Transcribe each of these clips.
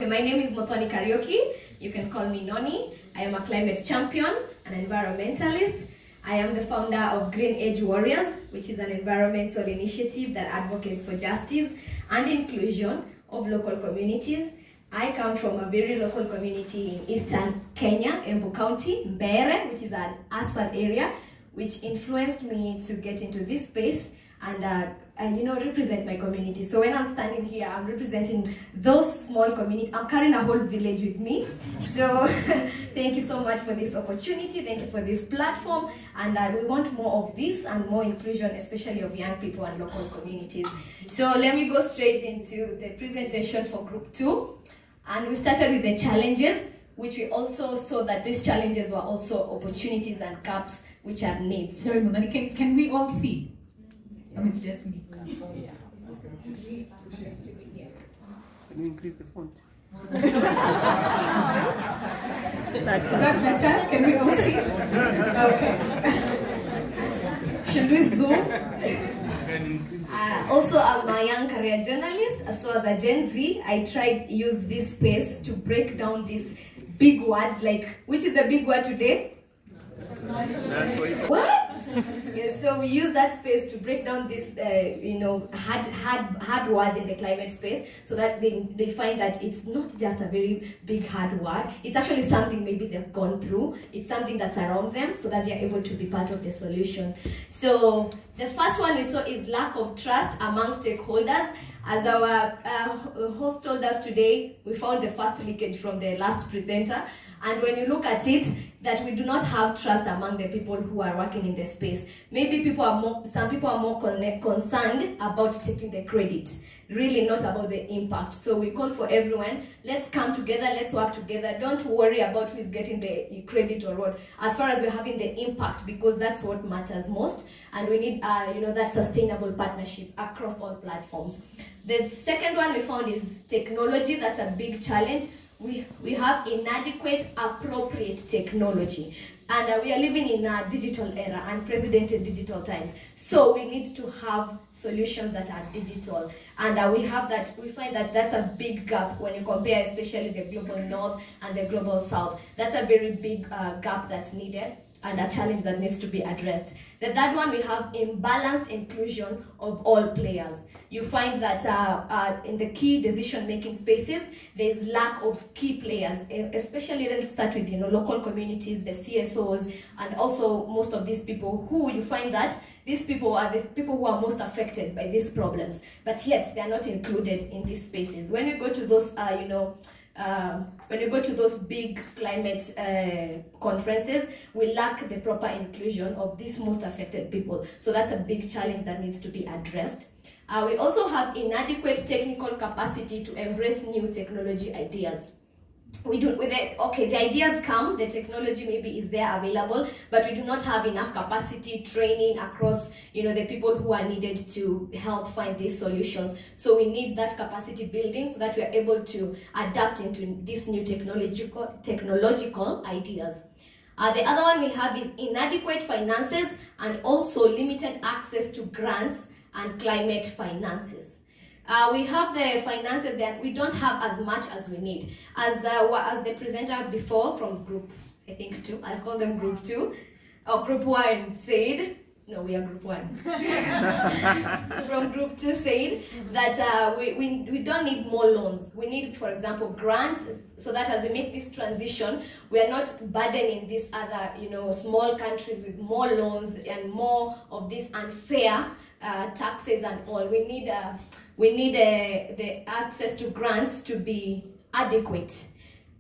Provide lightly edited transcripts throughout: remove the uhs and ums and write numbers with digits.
My name is Mothoni Karaoke. You can call me Noni. I am a climate champion, an environmentalist. I am the founder of Green Age Warriors, which is an environmental initiative that advocates for justice and inclusion of local communities. I come from a very local community in eastern Kenya, Embu County, Mbeere, which is an urban area, which influenced me to get into this space and represent my community. So when I'm standing here, I'm representing those small communities. I'm carrying a whole village with me. So thank you so much for this opportunity. Thank you for this platform. And we want more of this and more inclusion, especially of young people and local communities. So let me go straight into the presentation for Group 2. And we started with the challenges, which we also saw that these challenges were also opportunities and gaps which are needs. Sorry, Mothoni, can we all see? I mean, it's just me. Yeah. Can you increase the font? Is that better? Can we all see? Okay. Should we zoom? Also, I'm a young career journalist. So as a Gen Z, I tried to use this space to break down these big words like, which is the big word today? What? Yeah, so we use that space to break down this, hard words in the climate space, so that they find that it's not just a very big hard word. It's actually something maybe they've gone through. It's something that's around them, so that they're able to be part of the solution. So the first one we saw is lack of trust among stakeholders. As our host told us today, we found the first leakage from the last presenter. And when you look at it, that we do not have trust among the people who are working in the space. Maybe some people are more concerned about taking the credit, really not about the impact. So we call for everyone, let's come together, let's work together. Don't worry about who is getting the credit or what, as far as we're having the impact, because that's what matters most. And we need, that sustainable partnerships across all platforms. The second one we found is technology. That's a big challenge. We have inadequate, appropriate technology. And we are living in a digital era, unprecedented digital times. So we need to have solutions that are digital. And we find that that's a big gap when you compare especially the global north and the global south. That's a very big gap that's needed and a challenge that needs to be addressed. The third one, we have imbalanced inclusion of all players. You find that in the key decision-making spaces, there's lack of key players, especially, let's start with local communities, the CSOs, and also most of these people who you find that these people are the people who are most affected by these problems, but yet they are not included in these spaces. When you go to those, when you go to those big climate conferences, we lack the proper inclusion of these most affected people. So that's a big challenge that needs to be addressed. We also have inadequate technical capacity to embrace new technology ideas. The ideas come, the technology maybe is there available, but we do not have enough capacity, training across, the people who are needed to help find these solutions. So we need that capacity building so that we are able to adapt into these new technological ideas. The other one we have is inadequate finances and also limited access to grants and climate finances. We have the finances that we don't have as much as we need. As the presenter before from Group, I think 2, I'll call them Group 2, or Group 1 said, no, we are Group 1. From Group 2 said that we don't need more loans. We need, for example, grants, so that as we make this transition, we are not burdening these other, small countries with more loans and more of this unfair taxes and all. We need the access to grants to be adequate.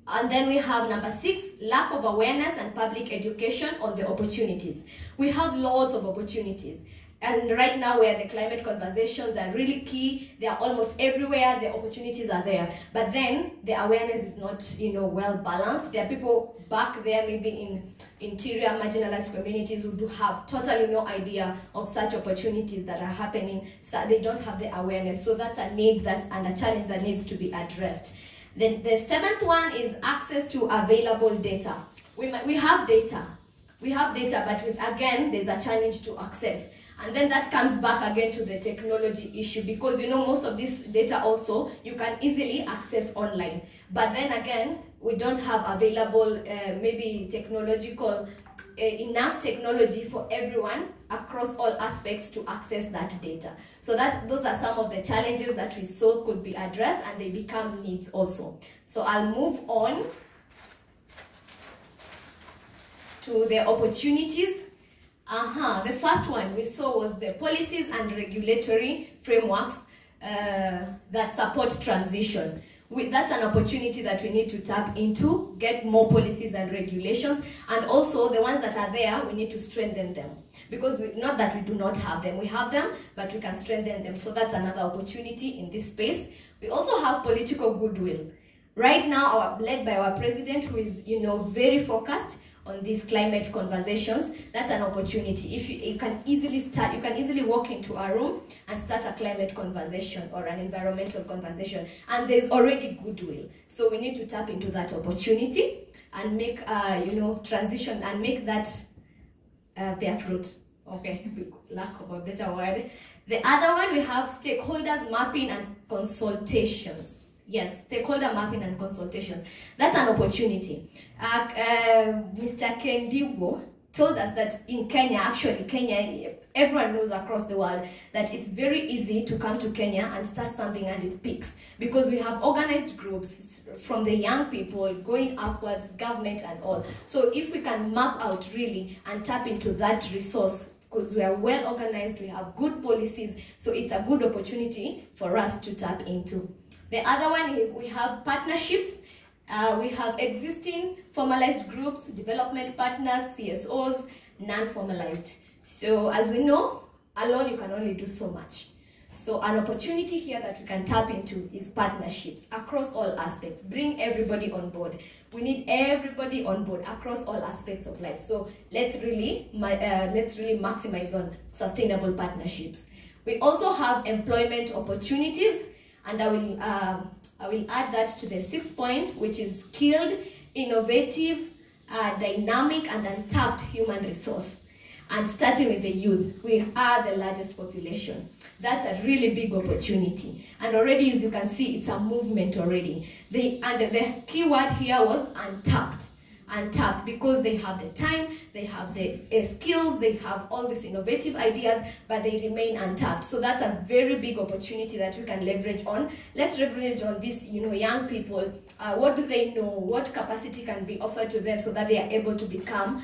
And then we have number 6, lack of awareness and public education on the opportunities. We have lots of opportunities. And right now where the climate conversations are really key, they are almost everywhere, the opportunities are there. But then the awareness is not, well balanced. There are people back there, maybe in interior marginalized communities, who do have totally no idea of such opportunities that are happening. So they don't have the awareness. So that's a need and a challenge that needs to be addressed. Then the 7th one is access to available data. We have data. We have data, but again, there's a challenge to access. And then that comes back again to the technology issue, because most of this data also you can easily access online. But then again, we don't have available maybe technological enough technology for everyone across all aspects to access that data. So those are some of the challenges that we saw could be addressed, and they become needs also. So I'll move on to the opportunities. The first one we saw was the policies and regulatory frameworks that support transition. That's an opportunity that we need to tap into, get more policies and regulations, and also the ones that are there, we need to strengthen them. Because not that we do not have them, we have them, but we can strengthen them. So that's another opportunity in this space. We also have political goodwill. Right now, led by our president, who is very focused on these climate conversations. That's an opportunity. If you can easily walk into a room and start a climate conversation or an environmental conversation, and there's already goodwill. So we need to tap into that opportunity and make transition and make that bear fruit. Okay, lack of a better word. The other one, we have stakeholders mapping and consultations. Yes, stakeholder mapping and consultations. That's an opportunity. Mr. Kendigo told us that in Kenya, everyone knows across the world that it's very easy to come to Kenya and start something and it peaks. Because we have organized groups from the young people going upwards, government and all. So if we can map out really and tap into that resource, because we are well organized, we have good policies, so it's a good opportunity for us to tap into. The other one, we have partnerships. We have existing formalized groups, development partners, CSOs, non-formalized. So as we know, alone you can only do so much. So an opportunity here that we can tap into is partnerships across all aspects. Bring everybody on board. We need everybody on board across all aspects of life. So let's really maximize on sustainable partnerships. We also have employment opportunities. And I will add that to the 6th point, which is skilled, innovative, dynamic, and untapped human resource. And starting with the youth, we are the largest population. That's a really big opportunity. And already, as you can see, it's a movement already. And the key word here was untapped. Untapped, because they have the time, they have the skills, they have all these innovative ideas, but they remain untapped. So that's a very big opportunity that we can leverage on. Let's leverage on these, young people. What do they know? What capacity can be offered to them so that they are able to become,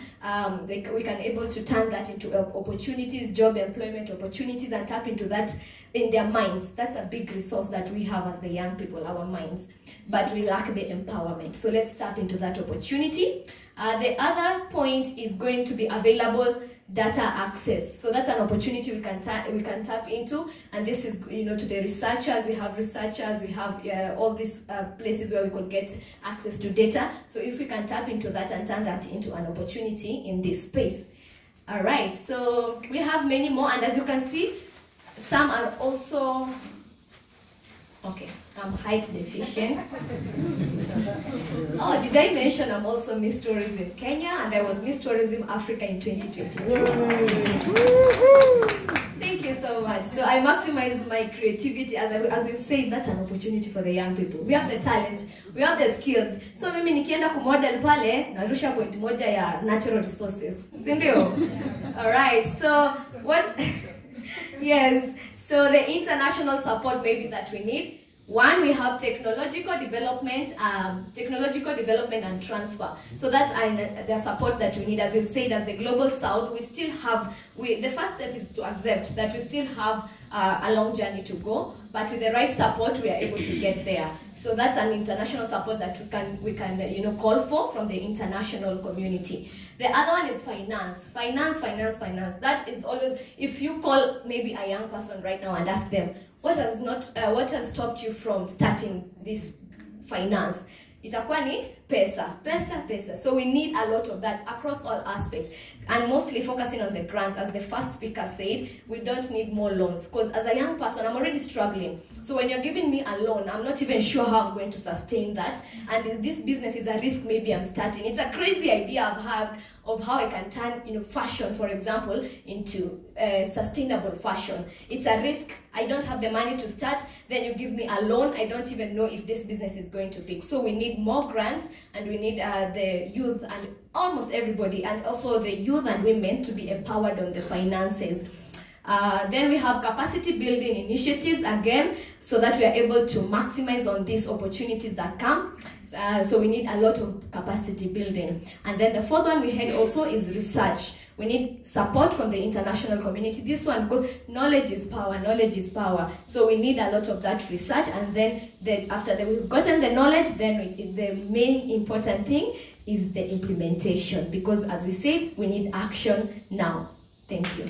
we can able to turn that into opportunities, job employment opportunities, and tap into that in their minds. That's a big resource that we have as the young people, our minds. But we lack the empowerment. So let's tap into that opportunity. The other point is going to be available data access. So that's an opportunity we can tap into. And this is, to the researchers. We have all these places where we could get access to data. So if we can tap into that and turn that into an opportunity in this space. All right. So we have many more. And as you can see, some are also, okay, I'm height deficient. Oh, did I mention I'm also Miss Tourism Kenya, and I was Miss Tourism Africa in 2022. Thank you so much. So I maximize my creativity. As we've said, that's an opportunity for the young people. We have the talent, we have the skills. So mimi nikienda kumodel pale, narusha point moja ya natural resources. Sindio? All right, so what? Yes, so the international support maybe that we need. One, we have technological development and transfer. So that's the support that we need. As we've said, as the Global South, we still have, the first step is to accept that we still have a long journey to go, but with the right support, we are able to get there. So that's an international support that we can call for from the international community. The other one is finance. Finance. That is always, if you call maybe a young person right now and ask them, what has stopped you from starting this finance? Itakuwa ni pesa. So we need a lot of that across all aspects, and mostly focusing on the grants. As the first speaker said, we don't need more loans, because as a young person, I'm already struggling. So when you're giving me a loan, I'm not even sure how I'm going to sustain that. And this business is a risk maybe I'm starting. It's a crazy idea I've had of how I can turn, fashion, for example, into sustainable fashion. It's a risk. I don't have the money to start. Then you give me a loan. I don't even know if this business is going to pick. So we need more grants, and we need the youth and almost everybody, and also the youth and women to be empowered on the finances. Then we have capacity building initiatives again, so that we are able to maximize on these opportunities that come. So we need a lot of capacity building. And then the fourth one we had also is research. We need support from the international community. This one, because knowledge is power, knowledge is power. So we need a lot of that research, and then after that we've gotten the knowledge, then the main important thing is the implementation, because as we said, we need action now. Thank you.